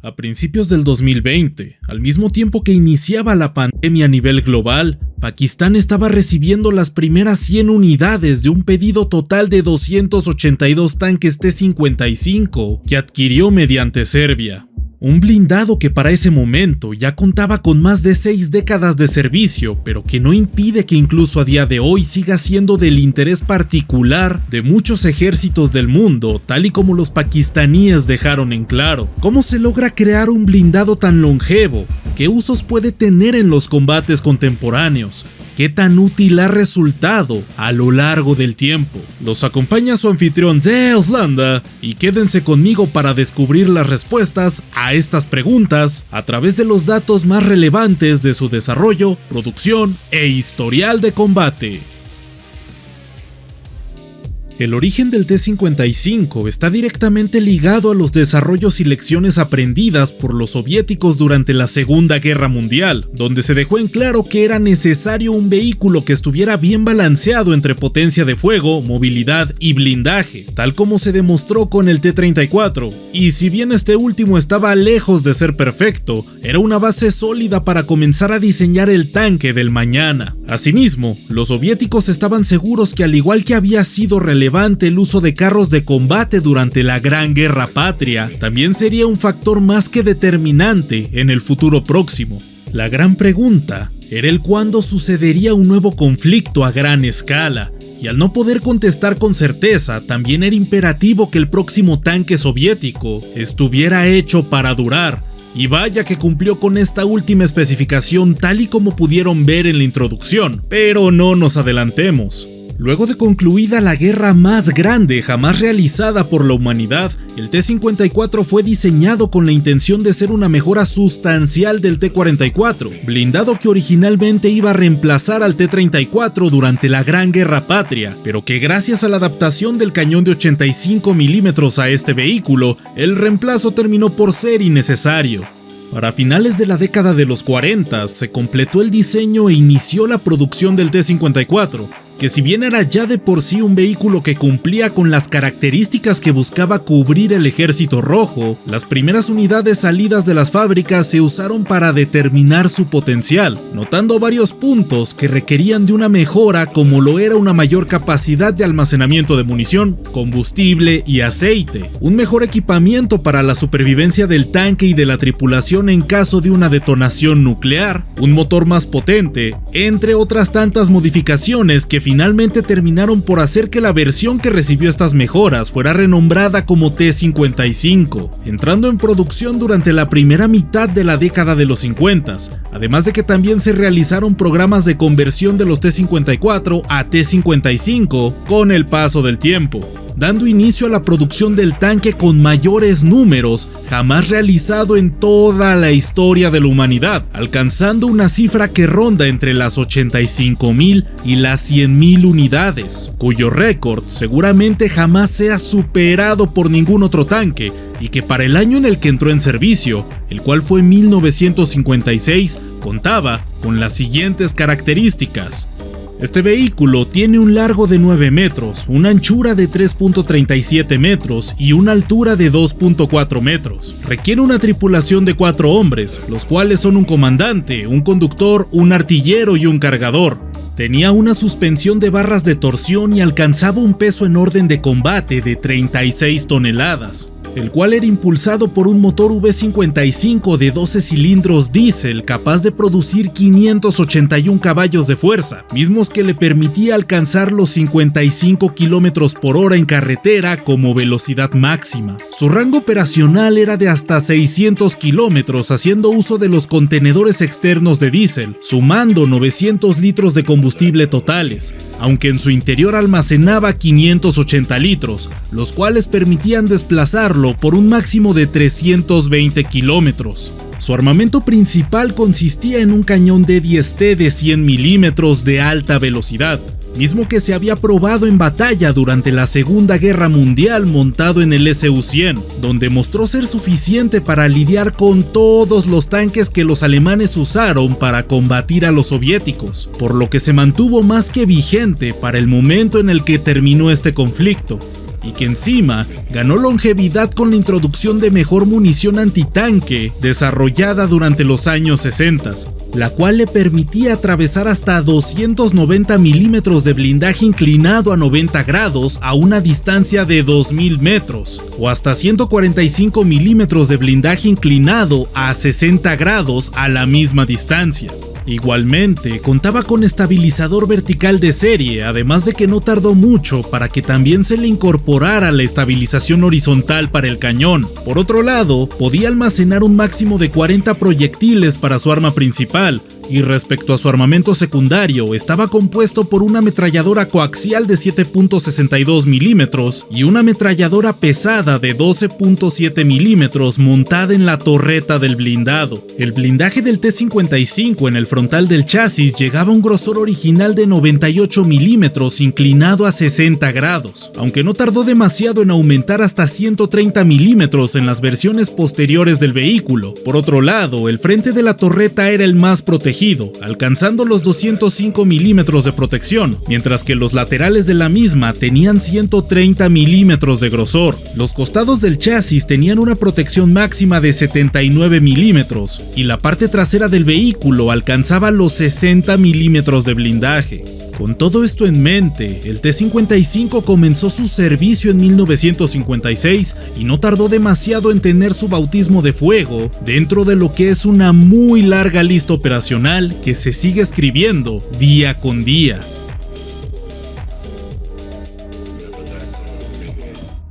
A principios del 2020, al mismo tiempo que iniciaba la pandemia a nivel global, Pakistán estaba recibiendo las primeras 100 unidades de un pedido total de 282 tanques T-55 que adquirió mediante Serbia. Un blindado que para ese momento ya contaba con más de 6 décadas de servicio, pero que no impide que incluso a día de hoy siga siendo del interés particular de muchos ejércitos del mundo, tal y como los pakistaníes dejaron en claro. ¿Cómo se logra crear un blindado tan longevo? ¿Qué usos puede tener en los combates contemporáneos? ¿Qué tan útil ha resultado a lo largo del tiempo? Los acompaña su anfitrión Dale Landa y quédense conmigo para descubrir las respuestas a estas preguntas a través de los datos más relevantes de su desarrollo, producción e historial de combate. El origen del T-55 está directamente ligado a los desarrollos y lecciones aprendidas por los soviéticos durante la Segunda Guerra Mundial, donde se dejó en claro que era necesario un vehículo que estuviera bien balanceado entre potencia de fuego, movilidad y blindaje, tal como se demostró con el T-34, y si bien este último estaba lejos de ser perfecto, era una base sólida para comenzar a diseñar el tanque del mañana. Asimismo, los soviéticos estaban seguros que al igual que había sido relevante el uso de carros de combate durante la Gran Guerra Patria, también sería un factor más que determinante en el futuro próximo. La gran pregunta era el cuándo sucedería un nuevo conflicto a gran escala, y al no poder contestar con certeza, también era imperativo que el próximo tanque soviético estuviera hecho para durar. Y vaya que cumplió con esta última especificación tal y como pudieron ver en la introducción, pero no nos adelantemos. Luego de concluida la guerra más grande jamás realizada por la humanidad, el T-54 fue diseñado con la intención de ser una mejora sustancial del T-44, blindado que originalmente iba a reemplazar al T-34 durante la Gran Guerra Patria, pero que gracias a la adaptación del cañón de 85 milímetros a este vehículo, el reemplazo terminó por ser innecesario. Para finales de la década de los 40 se completó el diseño e inició la producción del T-54, que si bien era ya de por sí un vehículo que cumplía con las características que buscaba cubrir el Ejército Rojo, las primeras unidades salidas de las fábricas se usaron para determinar su potencial, notando varios puntos que requerían de una mejora como lo era una mayor capacidad de almacenamiento de munición, combustible y aceite, un mejor equipamiento para la supervivencia del tanque y de la tripulación en caso de una detonación nuclear, un motor más potente, entre otras tantas modificaciones que finalmente terminaron por hacer que la versión que recibió estas mejoras fuera renombrada como T-55, entrando en producción durante la primera mitad de la década de los 50, además de que también se realizaron programas de conversión de los T-54 a T-55 con el paso del tiempo, dando inicio a la producción del tanque con mayores números jamás realizado en toda la historia de la humanidad, alcanzando una cifra que ronda entre las 85,000 y las 100,000 unidades, cuyo récord seguramente jamás sea superado por ningún otro tanque, y que para el año en el que entró en servicio, el cual fue 1956, contaba con las siguientes características. Este vehículo tiene un largo de 9 metros, una anchura de 3.37 metros y una altura de 2.4 metros. Requiere una tripulación de 4 hombres, los cuales son un comandante, un conductor, un artillero y un cargador. Tenía una suspensión de barras de torsión y alcanzaba un peso en orden de combate de 36 toneladas. El cual era impulsado por un motor V55 de 12 cilindros diésel capaz de producir 581 caballos de fuerza, mismos que le permitía alcanzar los 55 km por hora en carretera como velocidad máxima. Su rango operacional era de hasta 600 kilómetros haciendo uso de los contenedores externos de diésel, sumando 900 litros de combustible totales, aunque en su interior almacenaba 580 litros, los cuales permitían desplazarlo por un máximo de 320 kilómetros. Su armamento principal consistía en un cañón D-10T de 100 milímetros de alta velocidad, mismo que se había probado en batalla durante la Segunda Guerra Mundial montado en el Su-100, donde mostró ser suficiente para lidiar con todos los tanques que los alemanes usaron para combatir a los soviéticos, por lo que se mantuvo más que vigente para el momento en el que terminó este conflicto. y que encima ganó longevidad con la introducción de mejor munición antitanque desarrollada durante los años 60, la cual le permitía atravesar hasta 290 milímetros de blindaje inclinado a 90 grados a una distancia de 2000 metros, o hasta 145 milímetros de blindaje inclinado a 60 grados a la misma distancia. Igualmente, contaba con estabilizador vertical de serie, además de que no tardó mucho para que también se le incorporara la estabilización horizontal para el cañón. Por otro lado, podía almacenar un máximo de 40 proyectiles para su arma principal, y respecto a su armamento secundario, estaba compuesto por una ametralladora coaxial de 7.62 milímetros y una ametralladora pesada de 12.7 milímetros montada en la torreta del blindado. El blindaje del T-55 en el frontal del chasis llegaba a un grosor original de 98 milímetros inclinado a 60 grados, aunque no tardó demasiado en aumentar hasta 130 milímetros en las versiones posteriores del vehículo. Por otro lado, el frente de la torreta era el más protegido, alcanzando los 205 milímetros de protección, mientras que los laterales de la misma tenían 130 milímetros de grosor. Los costados del chasis tenían una protección máxima de 79 milímetros, y la parte trasera del vehículo alcanzaba los 60 milímetros de blindaje. Con todo esto en mente, el T-55 comenzó su servicio en 1956 y no tardó demasiado en tener su bautismo de fuego dentro de lo que es una muy larga lista operacional que se sigue escribiendo día con día.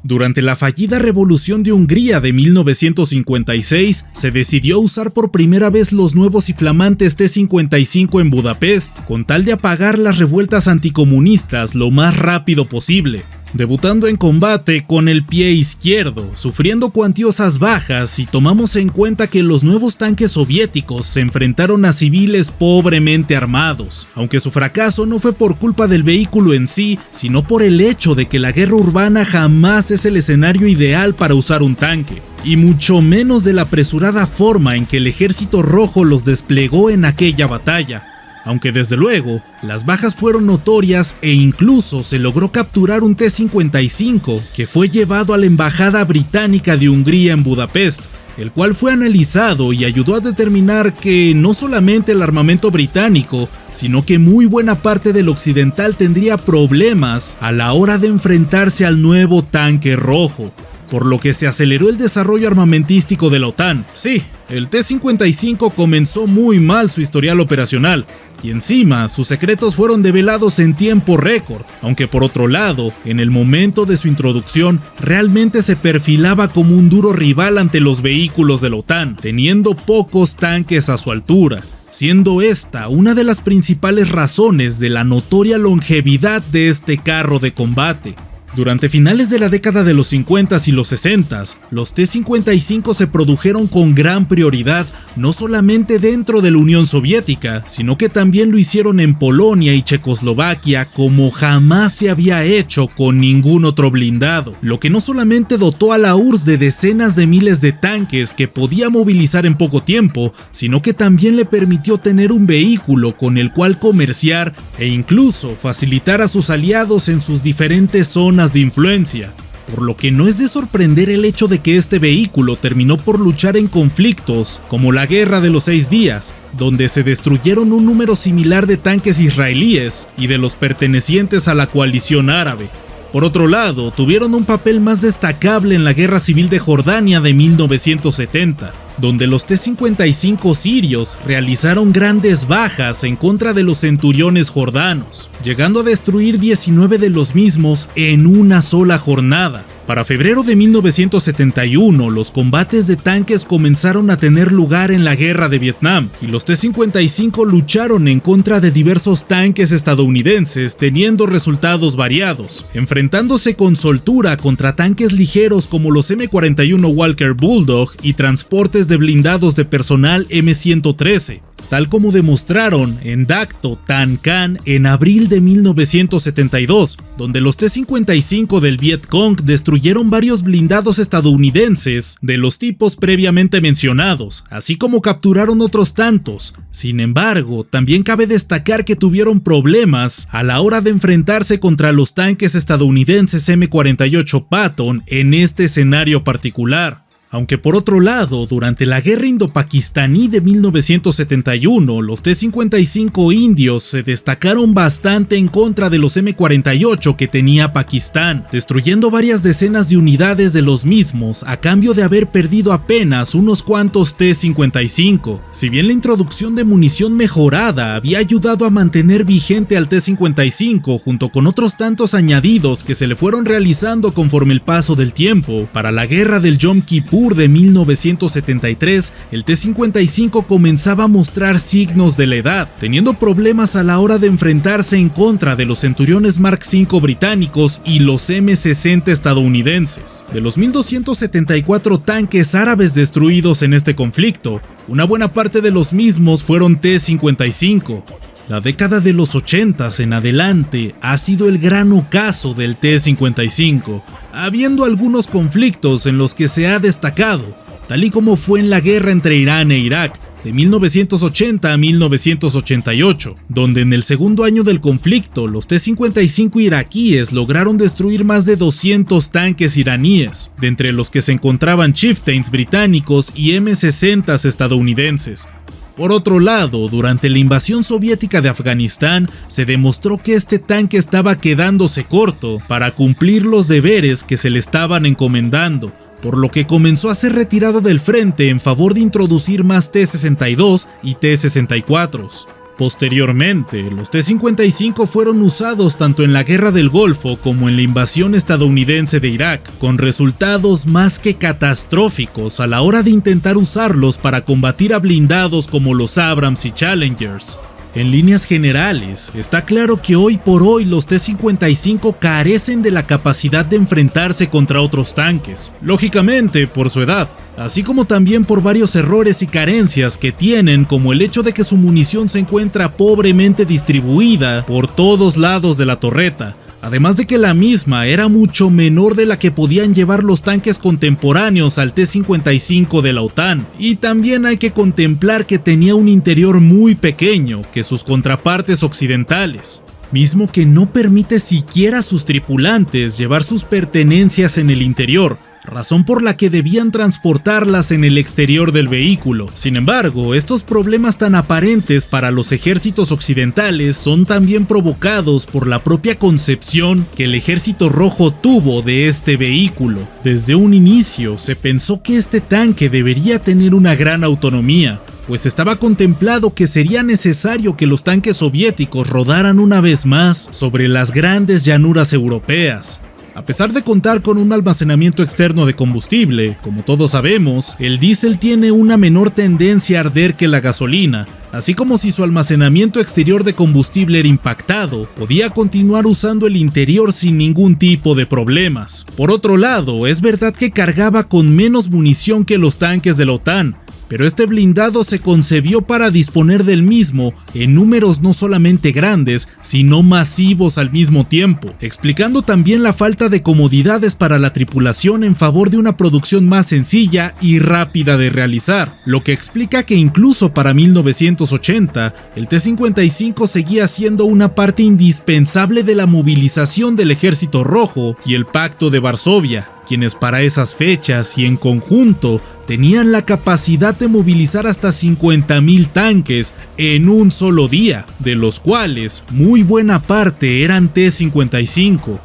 Durante la fallida Revolución de Hungría de 1956, se decidió usar por primera vez los nuevos y flamantes T-55 en Budapest, con tal de apagar las revueltas anticomunistas lo más rápido posible. Debutando en combate con el pie izquierdo, sufriendo cuantiosas bajas si tomamos en cuenta que los nuevos tanques soviéticos se enfrentaron a civiles pobremente armados, aunque su fracaso no fue por culpa del vehículo en sí, sino por el hecho de que la guerra urbana jamás es el escenario ideal para usar un tanque, y mucho menos de la apresurada forma en que el Ejército Rojo los desplegó en aquella batalla. Aunque desde luego, las bajas fueron notorias e incluso se logró capturar un T-55 que fue llevado a la Embajada Británica de Hungría en Budapest, el cual fue analizado y ayudó a determinar que no solamente el armamento británico, sino que muy buena parte del occidental tendría problemas a la hora de enfrentarse al nuevo tanque rojo, por lo que se aceleró el desarrollo armamentístico de la OTAN. Sí, el T-55 comenzó muy mal su historial operacional, y encima sus secretos fueron develados en tiempo récord, aunque por otro lado, en el momento de su introducción, realmente se perfilaba como un duro rival ante los vehículos de la OTAN, teniendo pocos tanques a su altura, siendo esta una de las principales razones de la notoria longevidad de este carro de combate. Durante finales de la década de los 50s y los 60s, los T-55 se produjeron con gran prioridad, no solamente dentro de la Unión Soviética, sino que también lo hicieron en Polonia y Checoslovaquia como jamás se había hecho con ningún otro blindado, lo que no solamente dotó a la URSS de decenas de miles de tanques que podía movilizar en poco tiempo, sino que también le permitió tener un vehículo con el cual comerciar e incluso facilitar a sus aliados en sus diferentes zonas de influencia, por lo que no es de sorprender el hecho de que este vehículo terminó por luchar en conflictos como la Guerra de los 6 días, donde se destruyeron un número similar de tanques israelíes y de los pertenecientes a la coalición árabe. Por otro lado, tuvieron un papel más destacable en la Guerra Civil de Jordania de 1970, donde los T-55 sirios realizaron grandes bajas en contra de los centuriones jordanos, llegando a destruir 19 de los mismos en una sola jornada. Para febrero de 1971, los combates de tanques comenzaron a tener lugar en la Guerra de Vietnam, y los T-55 lucharon en contra de diversos tanques estadounidenses, teniendo resultados variados, enfrentándose con soltura contra tanques ligeros como los M41 Walker Bulldog y transportes de blindados de personal M113. tal como demostraron en Dakto Tan Can en abril de 1972, donde los T-55 del Viet Cong destruyeron varios blindados estadounidenses de los tipos previamente mencionados, así como capturaron otros tantos. Sin embargo, también cabe destacar que tuvieron problemas a la hora de enfrentarse contra los tanques estadounidenses M48 Patton en este escenario particular. Aunque por otro lado, durante la guerra indo-pakistaní de 1971, los T-55 indios se destacaron bastante en contra de los M48 que tenía Pakistán, destruyendo varias decenas de unidades de los mismos a cambio de haber perdido apenas unos cuantos T-55. Si bien la introducción de munición mejorada había ayudado a mantener vigente al T-55 junto con otros tantos añadidos que se le fueron realizando conforme el paso del tiempo, para la guerra del Yom Kippur de 1973, el T-55 comenzaba a mostrar signos de la edad, teniendo problemas a la hora de enfrentarse en contra de los Centuriones Mark V británicos y los M60 estadounidenses. De los 1274 tanques árabes destruidos en este conflicto, una buena parte de los mismos fueron T-55. La década de los 80s en adelante ha sido el gran ocaso del T-55, habiendo algunos conflictos en los que se ha destacado, tal y como fue en la guerra entre Irán e Irak, de 1980 a 1988, donde en el segundo año del conflicto los T-55 iraquíes lograron destruir más de 200 tanques iraníes, de entre los que se encontraban Chieftains británicos y M60s estadounidenses. Por otro lado, durante la invasión soviética de Afganistán, se demostró que este tanque estaba quedándose corto para cumplir los deberes que se le estaban encomendando, por lo que comenzó a ser retirado del frente en favor de introducir más T-62 y T-64s. Posteriormente, los T-55 fueron usados tanto en la Guerra del Golfo como en la invasión estadounidense de Irak, con resultados más que catastróficos a la hora de intentar usarlos para combatir a blindados como los Abrams y Challengers. En líneas generales, está claro que hoy por hoy los T-55 carecen de la capacidad de enfrentarse contra otros tanques, lógicamente por su edad, así como también por varios errores y carencias que tienen, como el hecho de que su munición se encuentra pobremente distribuida por todos lados de la torreta, además de que la misma era mucho menor de la que podían llevar los tanques contemporáneos al T-55 de la OTAN, y también hay que contemplar que tenía un interior muy pequeño que sus contrapartes occidentales, mismo que no permite siquiera a sus tripulantes llevar sus pertenencias en el interior, razón por la que debían transportarlas en el exterior del vehículo. Sin embargo, estos problemas tan aparentes para los ejércitos occidentales son también provocados por la propia concepción que el Ejército Rojo tuvo de este vehículo. Desde un inicio se pensó que este tanque debería tener una gran autonomía, pues estaba contemplado que sería necesario que los tanques soviéticos rodaran una vez más sobre las grandes llanuras europeas. A pesar de contar con un almacenamiento externo de combustible, como todos sabemos, el diésel tiene una menor tendencia a arder que la gasolina, así como si su almacenamiento exterior de combustible era impactado, podía continuar usando el interior sin ningún tipo de problemas. Por otro lado, es verdad que cargaba con menos munición que los tanques de la OTAN, pero este blindado se concebió para disponer del mismo en números no solamente grandes, sino masivos al mismo tiempo, explicando también la falta de comodidades para la tripulación en favor de una producción más sencilla y rápida de realizar, lo que explica que incluso para 1980, el T-55 seguía siendo una parte indispensable de la movilización del Ejército Rojo y el Pacto de Varsovia, quienes para esas fechas y en conjunto tenían la capacidad de movilizar hasta 50,000 tanques en un solo día, de los cuales muy buena parte eran T-55.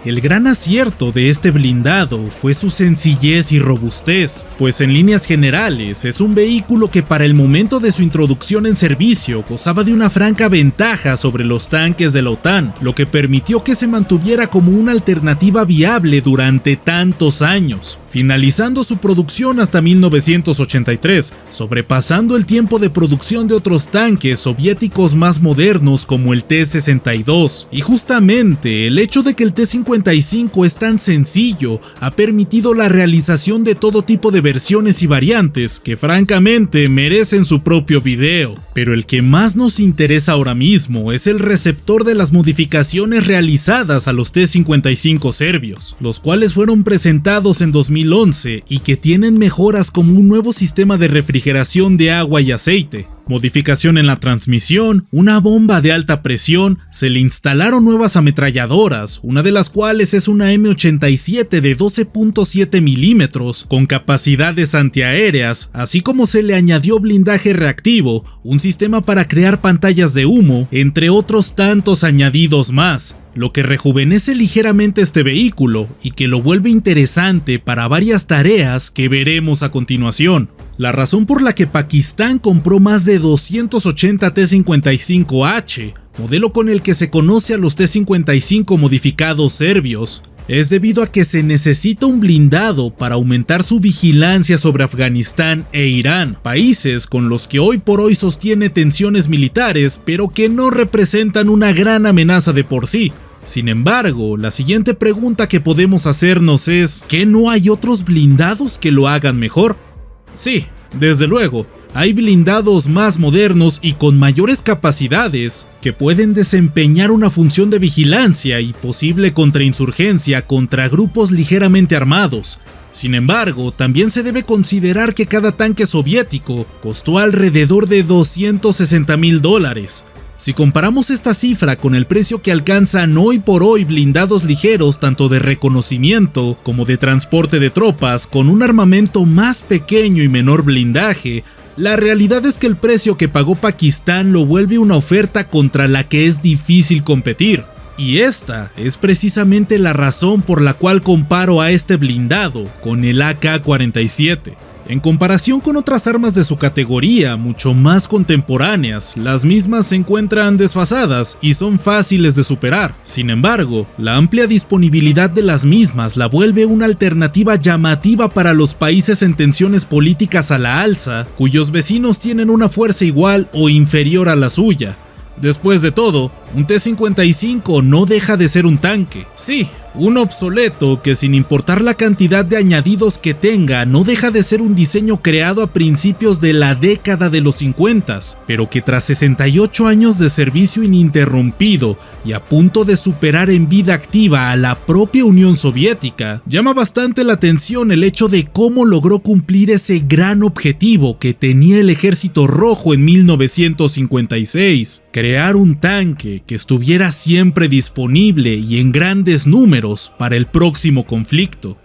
El gran acierto de este blindado fue su sencillez y robustez, pues en líneas generales es un vehículo que para el momento de su introducción en servicio gozaba de una franca ventaja sobre los tanques de la OTAN, lo que permitió que se mantuviera como una alternativa viable durante tantos años, finalizando su producción hasta 1983, sobrepasando el tiempo de producción de otros tanques soviéticos más modernos como el T-62. Y justamente el hecho de que el T-52 T-55 es tan sencillo, ha permitido la realización de todo tipo de versiones y variantes que francamente merecen su propio video. Pero el que más nos interesa ahora mismo es el receptor de las modificaciones realizadas a los T-55 serbios, los cuales fueron presentados en 2011 y que tienen mejoras como un nuevo sistema de refrigeración de agua y aceite, modificación en la transmisión, una bomba de alta presión, se le instalaron nuevas ametralladoras, una de las cuales es una M87 de 12.7 milímetros con capacidades antiaéreas, así como se le añadió blindaje reactivo, un sistema para crear pantallas de humo, entre otros tantos añadidos más, lo que rejuvenece ligeramente este vehículo y que lo vuelve interesante para varias tareas que veremos a continuación. La razón por la que Pakistán compró más de 280 T-55H, modelo con el que se conoce a los T-55 modificados serbios, es debido a que se necesita un blindado para aumentar su vigilancia sobre Afganistán e Irán, países con los que hoy por hoy sostiene tensiones militares, pero que no representan una gran amenaza de por sí. Sin embargo, la siguiente pregunta que podemos hacernos es, ¿qué no hay otros blindados que lo hagan mejor? Sí, desde luego, hay blindados más modernos y con mayores capacidades que pueden desempeñar una función de vigilancia y posible contrainsurgencia contra grupos ligeramente armados. Sin embargo, también se debe considerar que cada tanque soviético costó alrededor de $260,000. Si comparamos esta cifra con el precio que alcanzan hoy por hoy blindados ligeros tanto de reconocimiento como de transporte de tropas con un armamento más pequeño y menor blindaje, la realidad es que el precio que pagó Pakistán lo vuelve una oferta contra la que es difícil competir. Y esta es precisamente la razón por la cual comparo a este blindado con el AK-47. En comparación con otras armas de su categoría, mucho más contemporáneas, las mismas se encuentran desfasadas y son fáciles de superar. Sin embargo, la amplia disponibilidad de las mismas la vuelve una alternativa llamativa para los países en tensiones políticas a la alza, cuyos vecinos tienen una fuerza igual o inferior a la suya. Después de todo, un T-55 no deja de ser un tanque. Sí, un obsoleto que sin importar la cantidad de añadidos que tenga, no deja de ser un diseño creado a principios de la década de los 50, pero que tras 68 años de servicio ininterrumpido y a punto de superar en vida activa a la propia Unión Soviética, llama bastante la atención el hecho de cómo logró cumplir ese gran objetivo que tenía el Ejército Rojo en 1956, crear un tanque que estuviera siempre disponible y en grandes números para el próximo conflicto.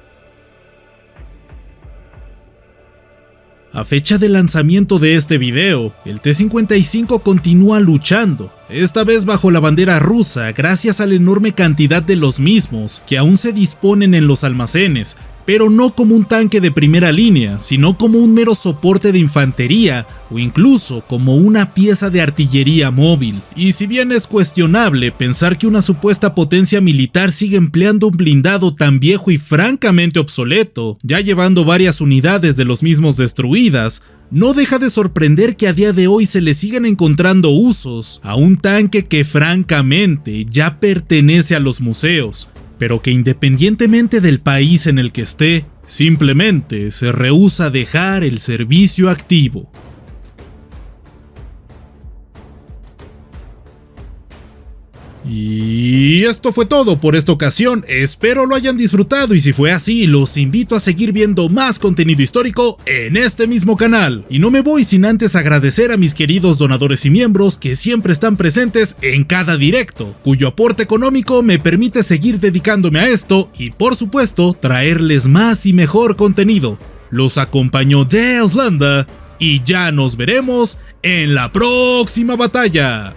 A fecha de lanzamiento de este video, el T-55 continúa luchando, esta vez bajo la bandera rusa gracias a la enorme cantidad de los mismos que aún se disponen en los almacenes, pero no como un tanque de primera línea, sino como un mero soporte de infantería o incluso como una pieza de artillería móvil. Y si bien es cuestionable pensar que una supuesta potencia militar sigue empleando un blindado tan viejo y francamente obsoleto, ya llevando varias unidades de los mismos destruidas, no deja de sorprender que a día de hoy se le sigan encontrando usos a un tanque que francamente ya pertenece a los museos, pero que independientemente del país en el que esté, simplemente se rehúsa a dejar el servicio activo. Y esto fue todo por esta ocasión, espero lo hayan disfrutado y si fue así, los invito a seguir viendo más contenido histórico en este mismo canal. Y no me voy sin antes agradecer a mis queridos donadores y miembros que siempre están presentes en cada directo, cuyo aporte económico me permite seguir dedicándome a esto y por supuesto traerles más y mejor contenido. Los acompañó Deus Landa y ya nos veremos en la próxima batalla.